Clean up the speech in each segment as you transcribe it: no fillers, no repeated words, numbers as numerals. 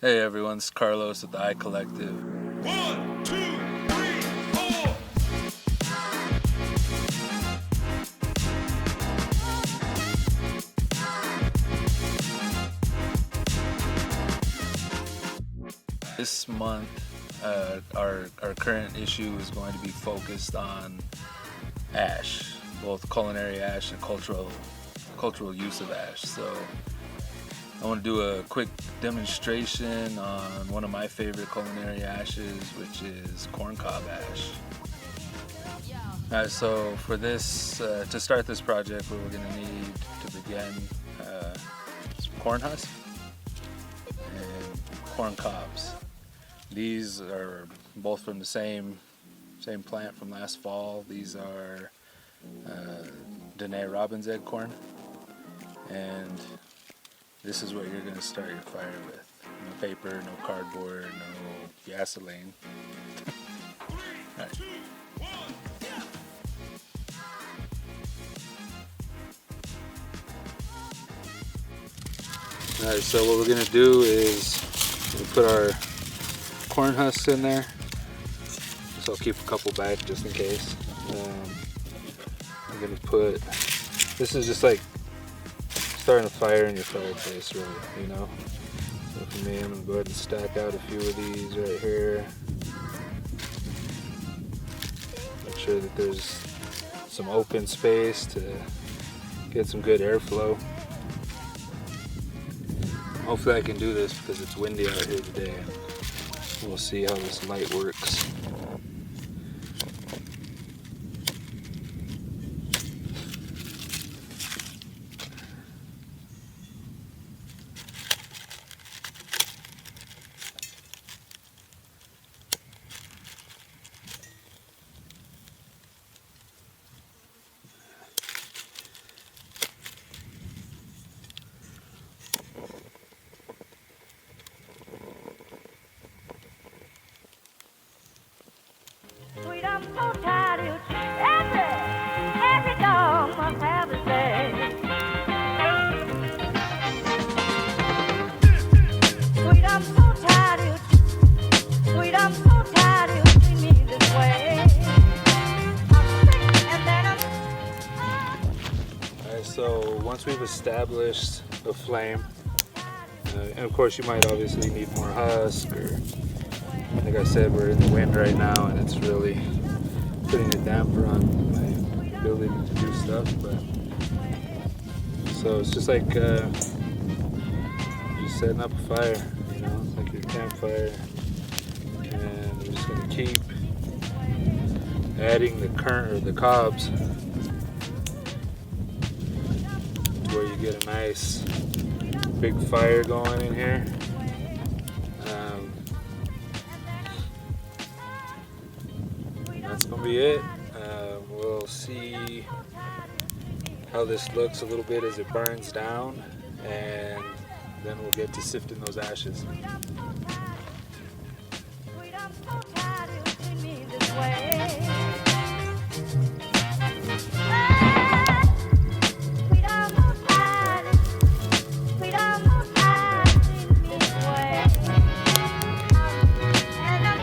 Hey everyone, it's Carlos with the I Collective. 1, 2, 3, 4. This month, our current issue is going to be focused on ash, both culinary ash and cultural use of ash. So I want to do a quick demonstration on one of my favorite culinary ashes, which is corncob ash. So for this, to start this project, what we're going to need to begin some corn husk and corn cobs. These are both from the same plant from last fall. These are Dene robin's egg corn, and this is what you're going to start your fire with. No paper, no cardboard, no gasoline. All right. Alright, so what we're going to do is we'll put our corn husks in there. So I'll keep a couple back just in case. I'm going to put, this is just like starting a fire in your fireplace, really, you know. So for me, I'm going to go ahead and stack out a few of these right here. Make sure that there's some open space to get some good airflow. Hopefully I can do this because it's windy out here today. We'll see how this light works. Sweet, I'm so tired of you. Every dog must have his day. Sweet, I'm so tired of you. Sweet, I'm so tired of you treating me this way. I'm sick and then Alright, so once we've established a flame, and of course you might obviously need more husk, or like I said, we're in the wind right now and it's really putting a damper on my ability to do stuff. But so it's just like just setting up a fire, you know, it's like your campfire, and we're just gonna keep adding the cobs to where you get a nice big fire going in here. That's gonna be it. We'll see how this looks a little bit as it burns down, and then we'll get to sifting those ashes. sweet, I'm so tired of you treating me this way. Sweet, I'm so tired. Sweet, I'm so tired of treating me this way. And I'm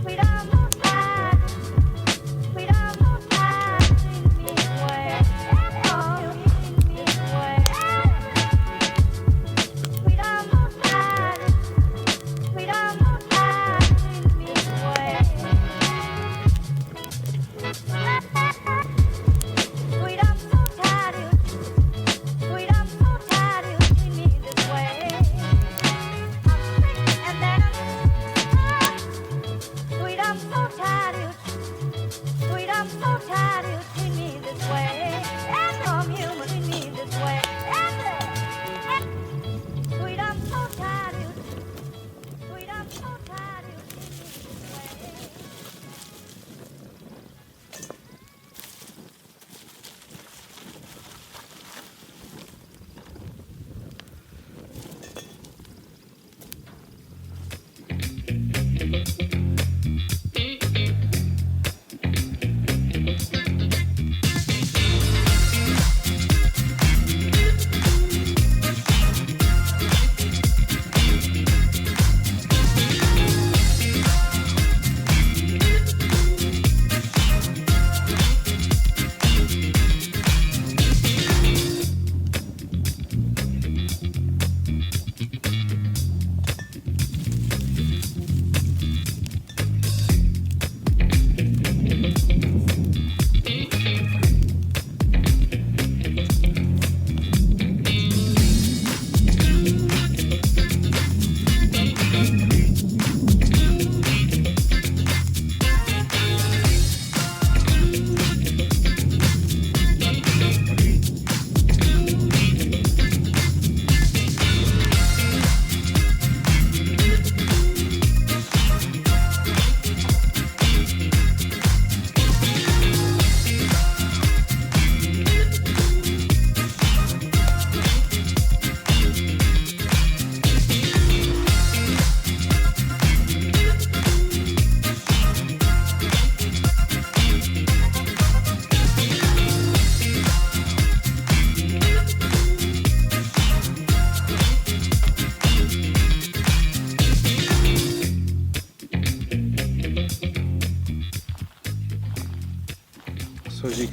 sweet, I'm so tired. Sweet, I'm so tired of treating me this way. Oh, treating me this way. Sweet, I'm so tired. Sweet, I'm so tired of treating me this way.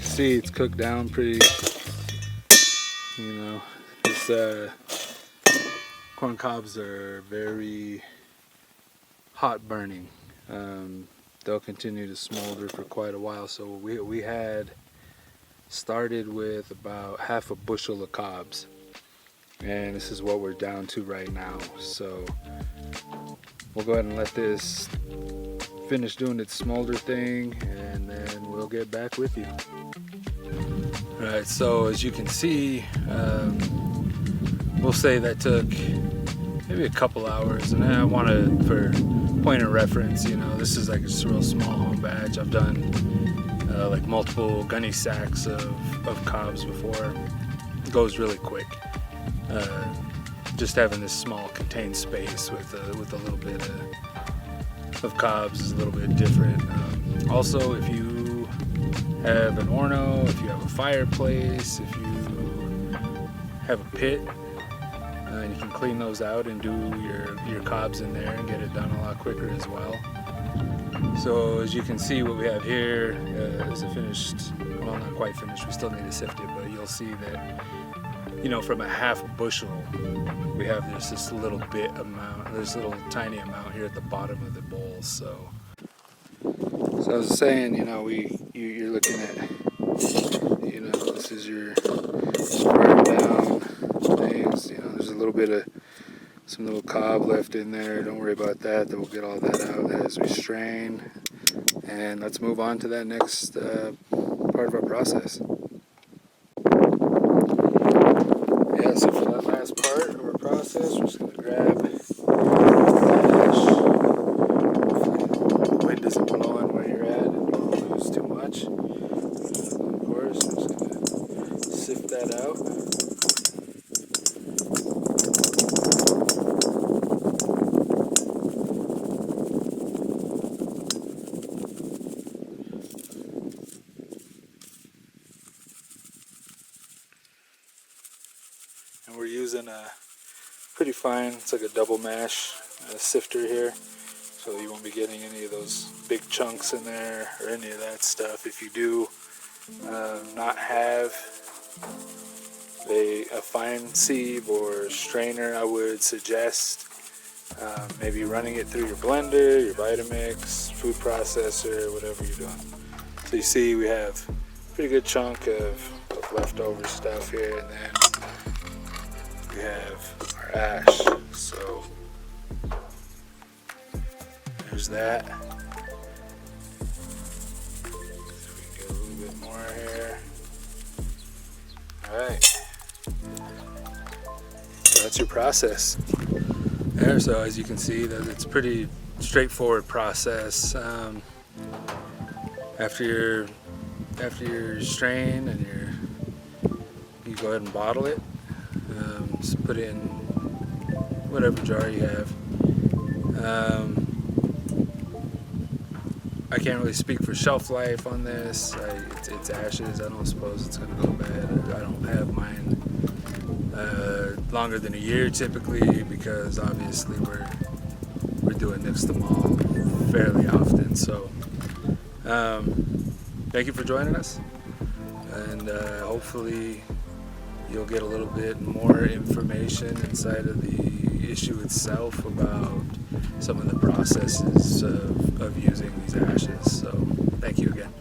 see, it's cooked down pretty, you know. This corn cobs are very hot burning. They'll continue to smolder for quite a while. So we had started with about half a bushel of cobs, and this is what we're down to right now. So we'll go ahead and let this finish doing its smolder thing, and then we'll get back with you. Alright, so as you can see, we'll say that took maybe a couple hours, and I want to, for point of reference, you know, this is like a real small home batch. I've done like multiple gunny sacks of cobs before. It goes really quick. Just having this small contained space with a little bit of cobs is a little bit different. Also, if you have an Orno, if you have a fireplace, if you have a pit, and you can clean those out and do your cobs in there and get it done a lot quicker as well. So as you can see, what we have here is a finished, well, not quite finished, we still need to sift it, but you'll see that, you know, from a half bushel, we have this little bit amount, this little tiny amount here at the bottom of the bowl. So I was saying, you know, you're looking at, you know, this is your spread down things. You know, there's a little bit of some little cob left in there. Don't worry about that. Then we'll get all that out as we strain. And let's move on to that next part of our process. Yeah, so for that last part of our process, we're just going to grab the ash. Hopefully the wind doesn't blow on where you're at and don't lose too much. Of course, I'm just going to sift that out. And we're using a pretty fine, it's like a double mash sifter here, so you won't be getting any of those big chunks in there or any of that stuff. If you do not have a fine sieve or strainer, I would suggest maybe running it through your blender, your Vitamix, food processor, whatever you're doing. So you see we have a pretty good chunk of leftover stuff here, and then we have our ash. So there's that. So we get a little bit more here. Alright. So that's your process. There, so as you can see, that it's a pretty straightforward process. After your strain and you go ahead and bottle it. Just put it in whatever jar you have. I can't really speak for shelf life on this. It's ashes. I don't suppose it's going to go bad. I don't have mine longer than a year typically, because obviously we're doing nixtamal fairly often. So thank you for joining us, and hopefully you'll get a little bit more information inside of the issue itself about some of the processes of using these ashes. So thank you again.